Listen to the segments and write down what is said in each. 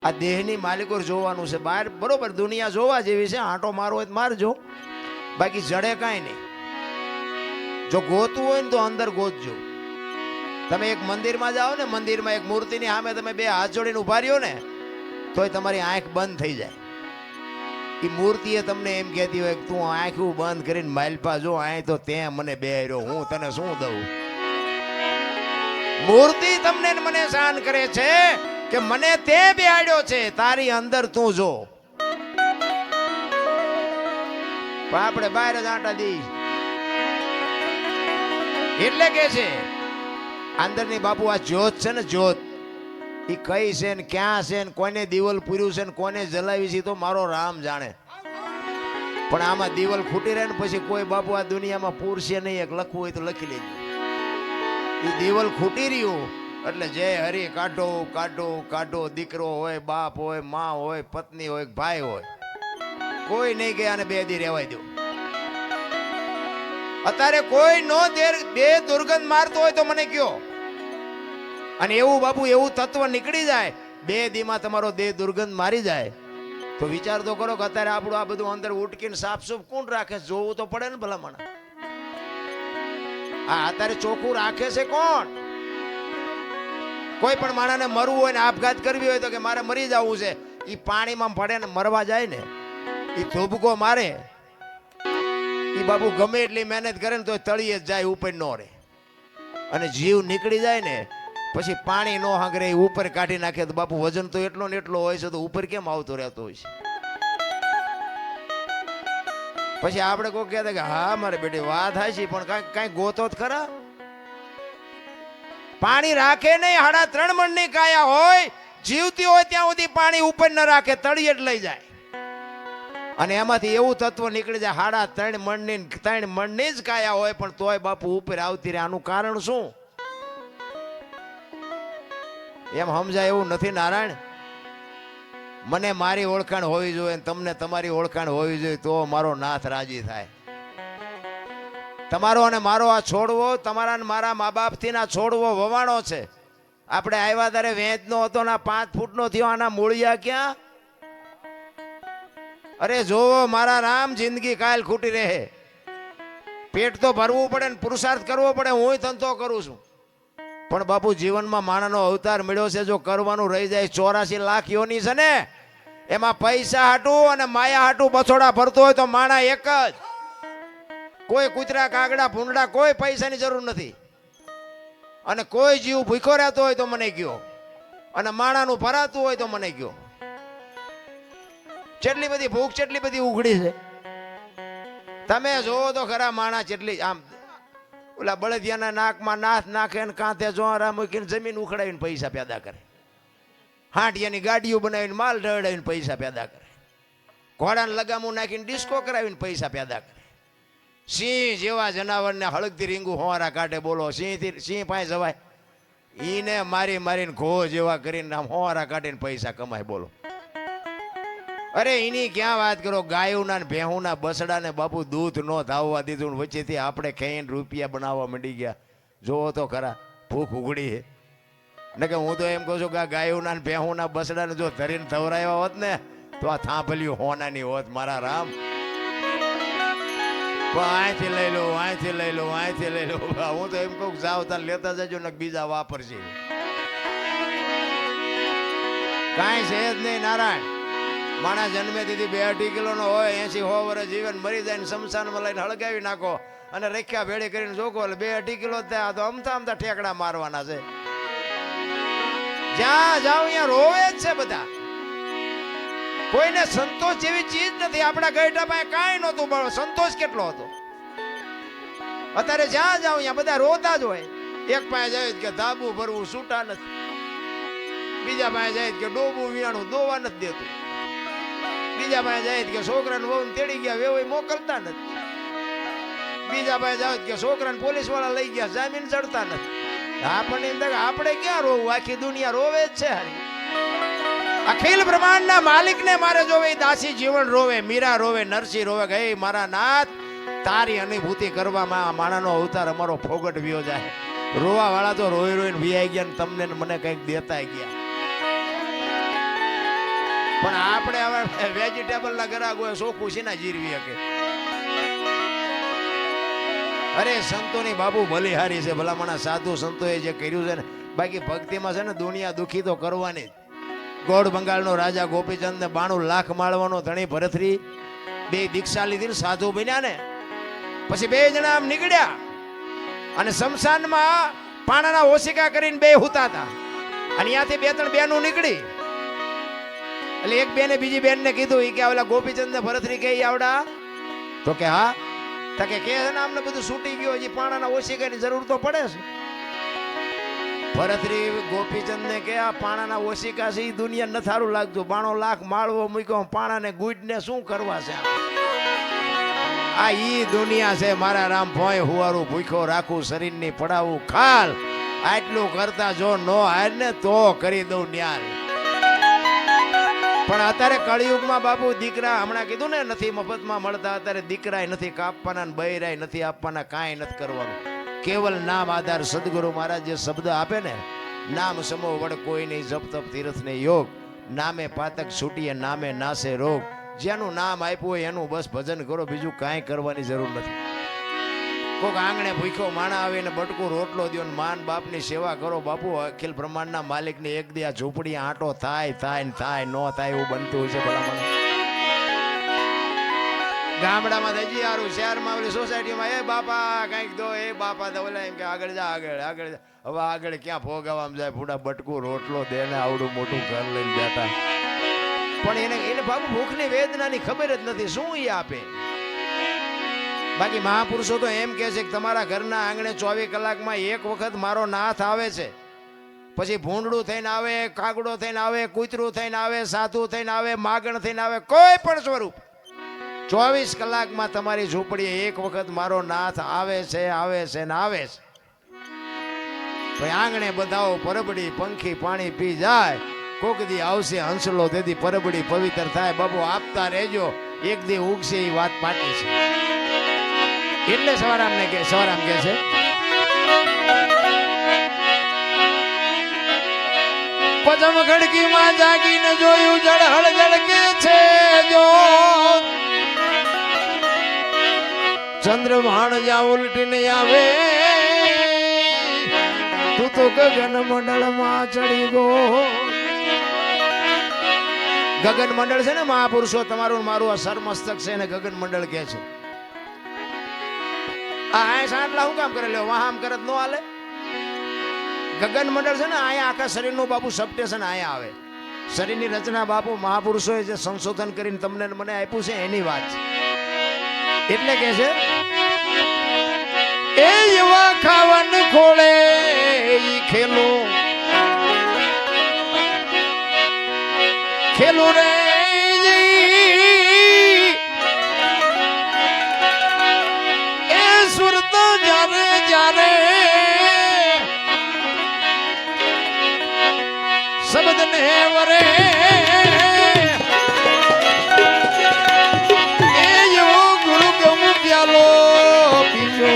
આ દેહની માલિકો જોવાનું છે બહાર, બરોબર દુનિયા જોવા જેવી છે, આંટો મારવો હોય તો મારજો, બાકી જડે કાંઈ નહીં. જો ગોતવું હોય ને તો અંદર ગોતજો. તમે એક મંદિરમાં જાઓ ને, મંદિરમાં એક મૂર્તિની સામે તમે બે હાથ જોડીને ઉભા રહ્યો ને તોય તમારી આંખ બંધ થઈ જાય. એ મૂર્તિએ તમને એમ કહેતી હોય કે તું આંખું બંધ કરીને માલપા જો, આય તો તે મને બેહર્યો, હું તને શું દઉં. મૂર્તિ તમને ને મને શાન કરે છે કે મને તે બેહાડ્યો છે, તારી અંદર તું જો. પણ આપણે બહાર જ આંટા દી. એટલે કે છે અંદરની બાપુ આ જ્યોત છે ને, જ્યોત એ કઈ છે ને ક્યાં છે ને કોને દીવલ પૂર્યું છે ને કોને જલાવી છે તો મારો રામ જાણે. પણ આમાં દીવલ ખૂટી રહે ને પછી કોઈ બાપુ આ દુનિયામાં પૂરશે નહીં. એક લખવું હોય તો લખી લેજો. એ દીવલ ખૂટી રહ્યું એટલે જય હરી કાઢો કાઢો કાઢો. દીકરો હોય, બાપ હોય, માં હોય, પત્ની હોય, ભાઈ હોય, કોઈ નહીં ગયા અને બે દી રહેવાય દો. અત્યારે કોઈ નો બે દુર્ગંધ મારતો હોય તો મને કયો. અને એવું બાપુ એવું તત્વ નીકળી જાય બે દીમાં તમારો દેહ દુર્ગંધ મારી જાય તો વિચાર તો કરો કે અત્યારે આપણું આ બધું અંદર ઉટકીને સાફસૂફ કોણ રાખે? જોવું તો પડે ને ભલામણ. આ અત્યારે ચોખ્ખું રાખે છે કોણ? કોઈ પણ માણસને મરવું હોય ને આપઘાત કરવી હોય તો કે મારે મરી જવું છે, એ પાણીમાં પડે ને મરવા જાય ને, એ ધોબકો મારે, એ બાપુ ગમે એટલી મહેનત કરે ને તો તળીએ જ જાય, ઉપર ન રહે. અને જીવ નીકળી જાય ને પછી પાણી નો હાંગરે ઉપર કાઢી નાખે તો બાપુ વજન તો એટલો ને એટલો હોય છે તો ઉપર કેમ આવતો રહેતો હોય છે? પછી આપણે કોઈ કહેતા કે હા મારે બેટી વાત થાય છે પણ કાંઈ ગોતો જ ખરા. પાણી રાખે નહીં. 3.5 મણની કાયા હોય, જીવતી હોય ત્યાં સુધી પાણી ઉપર ન રાખે, તળિયે જ લઈ જાય. અને એમાંથી એવું તત્વ નીકળી જાય 3.5 મણની જ કાયા હોય પણ તોય બાપુ ઉપર આવતી રહે. આનું કારણ શું? એમ સમજાય એવું નથી નારાયણ. મને મારી ઓળખાણ હોવી જોઈએ, તમને તમારી ઓળખાણ હોવી જોઈએ તો મારો નાથ રાજી થાય. તમારો અને મારો આ છોડવો, તમારા ને મારા મા બાપ થી ના છોડવો વવાણો છે. આપણે આવ્યા ત્યારે વેચ નો હતો ને 5 ફૂટનો થયો, આના મૂળિયા ક્યાં? અરે જોવો મારા રામ, જિંદગી કાલ ખૂટી રહે. પેટ તો ભરવું પડે ને પુરુષાર્થ કરવો પડે. હું ધંધો કરું છું પણ બાપુ જીવનમાં માણસનો અવતાર મળ્યો છે. જો કરવાનું રહી જાય 84 લાખ યોની છે ને, એમાં પૈસા હાટું અને માયા હાટું બછોડા ભરતો હોય તો માણા એક જ. કોઈ કૂતરા કાગડા ભૂંડા કોઈ પૈસાની જરૂર નથી. અને કોઈ જીવ ભૂખ્યો રહેતો હોય તો મને કયો, અને માણાનું ભરાતું હોય તો મને કયો. કેટલી બધી ભૂખ કેટલી બધી ઉઘડી છે. તમે જોવો તો ખરા માણા કેટલી આમ ઓલા બળદિયાના નાકમાં નાથ નાખે ને કાંતે જોરા મૂકીને જમીન ઉખડાવીને પૈસા પેદા કરે. હાંડિયાની ગાડીઓ બનાવીને માલ ઢળાવીને પૈસા પેદા કરે. ઘોડાને લગામું નાખીને ડિસ્કો કરાવીને પૈસા પેદા કરે. સિંહ જેવા જનાવરને હળગતી રીંગું હોવારા કાઢે. બોલો સિંહ પાસે જવાય? ઈને મારી મારીને ઘો જેવા કરીને આમ હોવારા કાઢીને પૈસા કમાય. બોલો અરે એની ક્યાં વાત કરો? ગાયોના ને ભેહુના બસડા ને બાપુ દૂધ નો ધાવવા દીધું, વચ્ચેથી આપણે ખાઈને રૂપિયા બનાવવા માંડી ગયા. જોવો તો ખરા ભૂખ ઉઘડી છે ને. કે હું તો એમ કહું છું કે આ ગાયોના ને ભેહુના બસડા ને જો ધરીને ધવરાયા હોત ને તો આ થાંભલ્યું હોનાની હોત મારા રામ. પણ અહીંથી લઈ લો, અહીંથી લઈ લો, અહીંથી લઈ લો. હું તો એમ કહું જાવ તાર લેતા જજો ને બીજા વાપરશે. કાંઈ છે જ નહીં નારાયણ. માણસ જન્મે દીધી 2-2.5 કિલોનો હોય, 80-100 વર્ષ જીવન મરી જાય ને શમશાનમાં લઈને હળગાવી નાખો અને રેખ્યા ભેળી કરીને જોકો એટલે 2-2.5 કિલો થયા તો અમથા ઠેકડા મારવાના છે. જ્યાં જાવ અહીંયા રોવે જ છે બધા. કોઈને સંતોષ જેવી ચીજ નથી. આપણા ગઈઢા પાસે કાંઈ નહોતું પણ સંતોષ કેટલો હતો. અત્યારે જ્યાં જાવ અહીંયા બધા રોતા જ હોય. એક પાસે જાય કે ધાબુ ભરવું છૂટા નથી, બીજા પાસે જાય કે ડોબું વિયાણું દોવા નથી દેતું, બીજા પાસે જાય કે છોકરાને વહુ તેડી ગયા વેવાઈ મોકલતા નથી, બીજા પાસે જાવ કે છોકરાને પોલીસ વાળા લઈ ગયા જામીન ચડતા નથી. આપણને એમ થાય આપણે ક્યાં રોવું? આખી દુનિયા રોવે જ છે. હારી અખિલ બ્રહ્માંડના માલિકને મારે જોવે. દાસી જીવન રોવે, મીરા રોવે, નરસિંહ રોવે. હે મારા નાથ, તારી અનુભૂતિ કરવામાં માણાનો અવતાર અમારો ફોગટ વ્યો જાય. રોવા વાળા તો રોઈ રોઈને વિયાઈ ગયા ને તમને મને કઈક દેતા ગયા. પણ આપણે હવે વેજીટેબલ ના ગ્રાહક હોય ચોખ્ખું છે ને જીરવી શકે. અરે સંતોની બાબુ બલિહારી છે, ભલામણા સાધુ સંતોએ જે કર્યું છે ને. બાકી ભક્તિમાં છે ને દુનિયા દુખી તો કરવાની જ. ગોળ બંગાળનો રાજા ગોપીચંદ ને 92 લાખ માળવાનો ધણી ભરતરી બે દીક્ષા લીધી સાધુ બન્યા ને પછી બે જણા આમ નીકળ્યા અને શમશાનમાં પાણાના ઓશિકા કરીને બે હુતા હતા અને ત્યાંથી 2-3 બેનો નીકળી એટલે એક બેને બીજી બેનને કીધું કે ઓલા ગોપીચંદ ને ભરતરી કે આવડા તો કે હા તો કે છે ને અમને બધું છૂટી ગયું હજી પાણાના ઓશિકાની જરૂર તો પડે છે. ભરતરી ગોપીચંદ ને કે આ પાણાના ઓશિકા છે એ દુનિયા ન સારું લાગતું, 92 લાખ માળવો મૂક્યો પાણાને ગુઈડને શું કરવા છે? આ ઈ દુનિયા છે મારા રામ. ભોય હુવારું ભૂખ્યો રાખું શરીરની પડાવું ખાલ, આટલું કરતા જો નો હાર ને તો કરી દઉં ન્યાલ. પણ અત્યારે કળિયુગમાં બાપુ દીકરા હમણાં કીધું ને નથી મફતમાં મળતા, અત્યારે દીકરાય નથી કાપવાના ને બૈરાય નથી આપવાના, કાંઈ નથી કરવાનું. કેવલ નામ આધાર. સદગુરુ મહારાજ જે શબ્દ આપે ને, નામ સમો વડ કોઈ નહીં, જપ તપ તીર્થ ને યોગ, નામે પાતક છૂટીએ નામે નાશે રોગ. જેનું નામ આપ્યું હોય એનું બસ ભજન કરો, બીજું કાંઈ કરવાની જરૂર નથી. કોક આંગણે ભૂખ્યો માણા આવે ને બટકું રોટલો દો ને માન બાપની સેવા કરો. બાપુ અખિલ બ્રહ્માંડના માલિકને એક દી આ ઝૂંપડી આંટો થાય થાય ને થાય ન થાય એવું બનતું હોય છે ભલામણ. ગામડામાં હજી સારું, શહેરમાં ઓલી સોસાયટીમાં એ બાપા કંઈક દો, એ બાપા તો ઓલા એમ કે આગળ જા આગળ આગળ. હવે આગળ ક્યાં ભોગાવામાં જાય? પૂડા બટકું રોટલો દે ને આવડું મોટું ઘર લઈને બેઠા. પણ એને બાપુ ભૂખની વેદનાની ખબર જ નથી, શું એ આપે? બાકી મહાપુરુષો તો એમ કહે છે કે તમારા ઘરના આંગણે 24 કલાકમાં એક વખત મારો નાથ આવે છે, પછી ભૂંડડું થઈને આવે, કાગડો થઈને આવે, કૂતરું થઈને આવે, સાધુ થઈને આવે, માગણ થઈને આવે, કોઈ પણ સ્વરૂપ 24 કલાકમાં તમારી ઝૂંપડીએ એક વખત મારો નાથ આવે છે આવે છે ને આવે છે. ભાઈ આંગણે બધાઓ પરબડી પંખી પાણી પી જાય, કોક દી આવશે હંસલો તેથી પરબડી પવિત્ર થાય. બાબુ આપતા રહેજો, એક દી ઉગશે એ વાત પાકી છે. એટલે સવારામ કે છે પદમ ખડકીમાં જાગીને જોયું જળહળ જળકે છે જો ચંદ્રભાણ જા ઉલટીને આવે તું તો ગગન મંડળમાં ચડી ગો. ગગન મંડળ છે ને મહાપુરુષો, તમારું મારું આ સરમસ્તક છે ને ગગન મંડળ કે છે. આ સાંટલા હું કામ કરે લ્યો, વાહ આમ કરત નો હાલે. ગગન મંડળ છે ને અહીંયા આખા શરીરનું બાપુ સબસ્ટેશન અહીંયા આવે. શરીરની રચના બાપુ મહાપુરુષોએ જે સંશોધન કરીને તમને મને આપ્યું છે એની વાત છે. એટલે કે છે એ એવા ખાવન ખોળે ઈ ખેલું ખેલું રે એ સુરત જારે જારે શબ્દ ને વરે એ એવો ગુરુ ગમ પ્યાલો પીજો.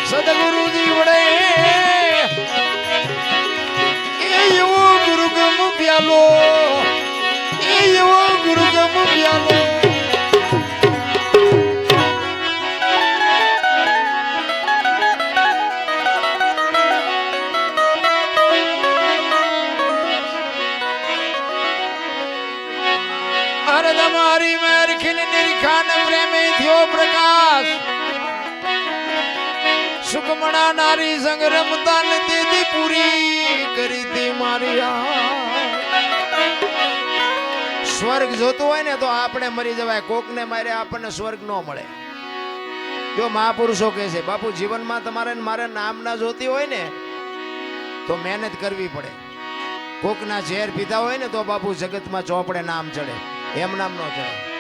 સદગુરુજી વડે એ એવો ગુરુગમ પ્યાલો એ એવો ગુરુગમ પ્યાલો. અરે તમારી મેર ખીલ નિરખાન પ્રેમે થયો પ્રકાશ સુકમણા નારી સંગ રમતા નથી પૂરી કરી દી મારી. સ્વર્ગ જોતું હોય ને તો આપણે મરી જવાય, કોકને મારે આપણને સ્વર્ગ ન મળે. જો મહાપુરુષો કહે છે બાપુ જીવનમાં તમારે મારે નામ ના જોતી હોય ને તો મહેનત કરવી પડે. કોકના ઝેર પીધા હોય ને તો બાપુ જગતમાં ચોપડે નામ ચડે, એમ નામ ન ચડે.